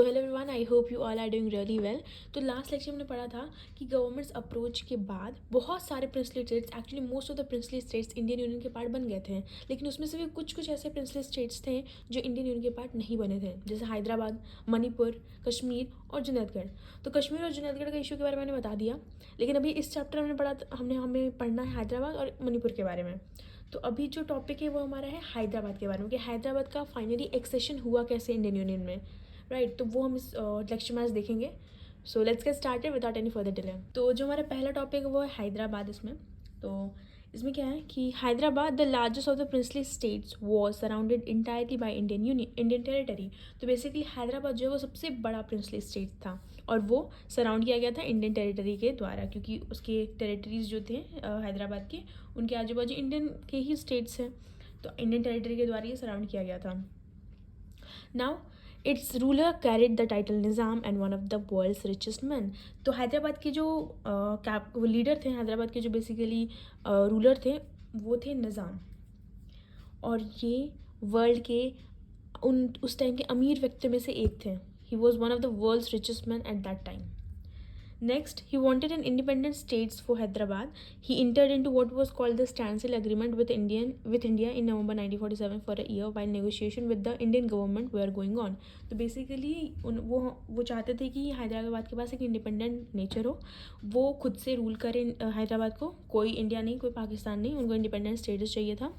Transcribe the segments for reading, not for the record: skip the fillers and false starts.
तो hello everyone, I hope you all are doing really well. तो last lecture में पढ़ा था कि गवर्नमेंट्स अप्रोच के बाद बहुत सारे princely states, actually most of the princely states Indian union के पार्ट बन गए थे, लेकिन उसमें से भी कुछ ऐसे प्रिंसली स्टेट्स थे जो इंडियन यूनियन के पार्ट नहीं बने थे, जैसे हैदराबाद, मणिपुर, कश्मीर और जुनागढ़। तो कश्मीर और जुनागढ़ का इशू के बारे में मैंने बता दिया, लेकिन अभी इस चैप्टर में पढ़ा हमने हमें पढ़ना है हैदराबाद और मणिपुर के बारे में। तो अभी जो टॉपिक है वो हमारा है हैदराबाद के बारे में, कि हैदराबाद का फाइनली एक्सेशन हुआ कैसे इंडियन यूनियन में, राइट। तो वो हम इस लेक्चर में आज देखेंगे। So let's get started without any further delay. तो जो हमारा पहला टॉपिक है वो है हैदराबाद। तो इसमें क्या है कि Hyderabad, the largest of the princely states, was surrounded entirely by Indian territory. तो बेसिकली हैदराबाद जो है वो सबसे बड़ा प्रिंसली स्टेट था और वो सराउंड किया गया था इंडियन टेरिटरी के द्वारा, क्योंकि उसके टेरिटरीज जो थे हैदराबाद के, उनके आजू बाजू इंडियन के ही स्टेट्स हैं, तो इंडियन टेरिटरी के द्वारा ये सराउंड किया गया था। Now its ruler carried the title Nizam and one of the world's richest man. तो हैदराबाद के जो वो लीडर थे, हैदराबाद के जो बेसिकली रूलर थे, वो थे निज़ाम, और ये वर्ल्ड के उस टाइम के अमीर व्यक्तियों में से एक थे। He was one of the world's richest man at that time. Next, he wanted an independent states for Hyderabad. He entered into what was called the Standstill Agreement with India in November 1947 for a year, while negotiation with the Indian government were going on. तो basically वो चाहते थे कि हैदराबाद के पास एक independent nature हो, वो खुद से रूल करे हैदराबाद को, कोई इंडिया नहीं, कोई पाकिस्तान नहीं, उनको इंडिपेंडेंट स्टेटस चाहिए था।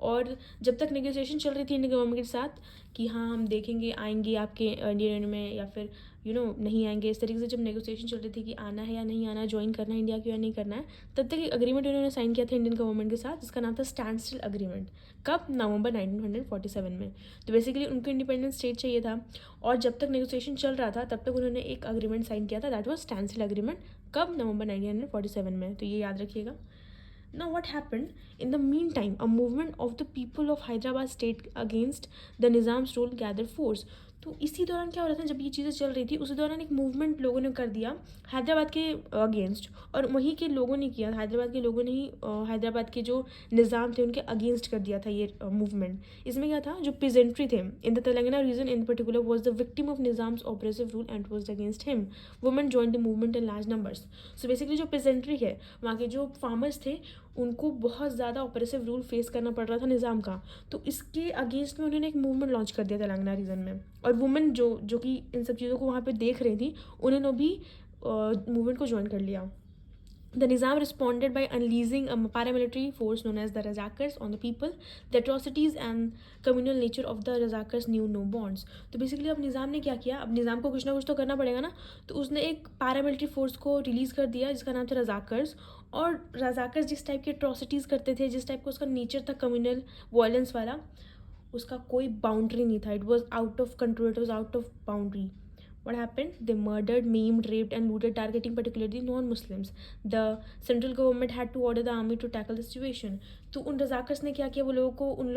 और जब तक नेगोशिएशन चल रही थी इंडियन गवर्नमेंट के साथ कि हाँ हम देखेंगे आएंगे आपके इंडियन यूनियन में या फिर नहीं आएंगे, इस तरीके से जब नेगोशिएशन चल रही थी कि आना है या नहीं आना, ज्वाइन करना है इंडिया को या नहीं करना है, तब तक एक अग्रीमेंट उन्होंने साइन किया था इंडियन गवर्नमेंट के साथ, जिसका नाम था स्टैंड स्टिल अग्रीमेंट। कब? नवंबर 1947 में। तो बेसिकली उनको इंडिपेंडेंट स्टेट चाहिए था, और जब तक नेगोशिएशन चल रहा था तब तक उन्होंने एक अग्रीमेंट साइन किया था, that was stand still agreement. कब? नवंबर 1947 में। तो ये याद रखिएगा। Now, what happened? In the meantime, a movement of the people of Hyderabad state against the Nizam's rule gathered force. तो इसी दौरान क्या हो रहा था, जब ये चीज़ें चल रही थी उसी दौरान एक मूवमेंट लोगों ने कर दिया हैदराबाद के अगेंस्ट, और वहीं के लोगों ने किया, हैदराबाद के लोगों ने ही हैदराबाद के जो निज़ाम थे उनके अगेंस्ट कर दिया था ये मूवमेंट। इसमें क्या था, जो पेजेंट्री थे in the Telangana region in particular was the victim of Nizam's oppressive rule and was against him. Women join the movement in large numbers. So basically जो पेजेंट्री है, वहाँ के जो फार्मर्स थे, उनको बहुत ज़्यादा ऑपरेसिव रूल फेस करना पड़ रहा था निज़ाम का, तो इसके अगेंस्ट में उन्होंने एक मूवमेंट लॉन्च कर दिया तेलंगाना रीजन में। और वुमेन जो कि इन सब चीज़ों को वहाँ पे देख रही थी, उन्होंने भी मूवमेंट को ज्वाइन कर लिया। The Nizam responded by unleashing a paramilitary force known as the Razakars on the people. The atrocities and communal nature of the Razakars knew no bonds. तो बेसिकली अब निज़ाम ने क्या किया, अब निज़ाम को कुछ ना कुछ तो करना पड़ेगा ना, तो उसने एक पैरामिलिट्री फोर्स को रिलीज़ कर दिया जिसका नाम था रजाकर्स। और रजाकर्स जिस टाइप की अट्रॉसिटीज़ करते थे, जिस टाइप का उसका नेचर था कम्युनल वायलेंस वाला, उसका कोई बाउंड्री नहीं था। It was out of control, it was out of boundary. What happened? They murdered, maimed, raped, and looted, targeting particularly non-Muslims. The central government had to order the army to tackle the situation. तो उन रजाकर्स ने क्या किया, वो लोगों को उन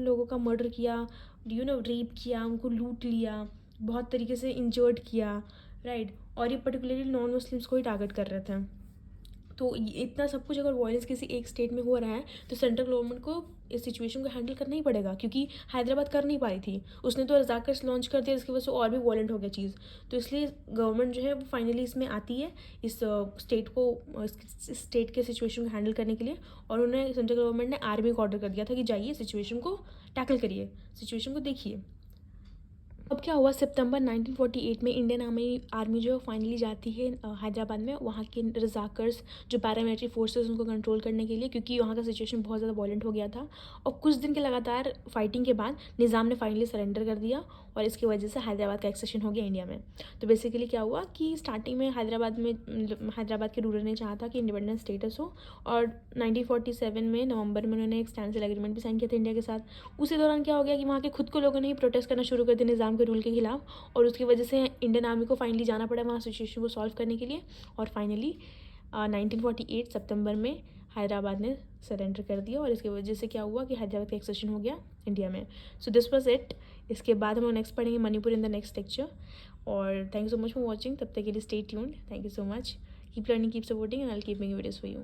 लोगों का मर्डर किया, रेप किया, उनको लूट लिया, बहुत तरीके से इंजर्ड किया, राइट। और ये पर्टिकुलरली नॉन मुस्लिम्स को ही टारगेट कर रहे थे। तो इतना सब कुछ अगर वायलेंस किसी एक स्टेट में हो रहा है, तो सेंट्रल गवर्नमेंट को इस सिचुएशन को हैंडल करना ही पड़ेगा, क्योंकि हैदराबाद कर नहीं पा रही थी, उसने तो रजाकर्स लॉन्च कर दिया, इसकी वजह से और भी वायलेंट हो गया चीज़। तो इसलिए गवर्नमेंट जो है वो फाइनली इसमें आती है, इस स्टेट के सिचुएशन को हैंडल करने के लिए, और उन्होंने सेंट्रल गवर्नमेंट ने आर्मी को ऑर्डर कर दिया था कि जाइए सिचुएशन को टैकल करिए, सिचुएशन को देखिए। अब क्या हुआ, सितंबर 1948 में इंडियन आर्मी जो है फाइनली जाती है हैदराबाद में, वहाँ के रजाकर्स जो पैरामिलिट्री फोर्सेस उनको कंट्रोल करने के लिए, क्योंकि वहाँ का सिचुएशन बहुत ज़्यादा वॉलेंट हो गया था। और कुछ दिन के लगातार फाइटिंग के बाद निज़ाम ने फाइनली सरेंडर कर दिया, और इसकी वजह से हैदराबाद का एक्सेशन हो गया इंडिया में। तो बेसिकली क्या हुआ कि स्टार्टिंग में हैदराबाद के रूलर ने चाहा था कि इंडिपेंडेंस स्टेटस हो, और 1947 में नवंबर में उन्होंने एक स्टैंड स्टिल एग्रीमेंट भी साइन किया था इंडिया के साथ। उसी दौरान क्या हो गया कि वहाँ के खुद को लोगों ने ही प्रोटेस्ट करना शुरू कर दिया निज़ाम के रूल के खिलाफ, और उसकी वजह से इंडियन आर्मी को फाइनली जाना पड़ा वहाँ सिचुएशन को सॉल्व करने के लिए। और फाइनली 1948 सितंबर में हैदराबाद ने सरेंडर कर दिया, और इसकी वजह से क्या हुआ कि हैदराबाद का एक्सेशन हो गया इंडिया में। So this was it. इसके बाद हम लोग नेक्स्ट पढ़ेंगे Manipur in the next lecture. और thank you so much for watching. तब तक के लिए stay tuned. Thank you so much. Keep learning, keep supporting, and I will keep making videos for you.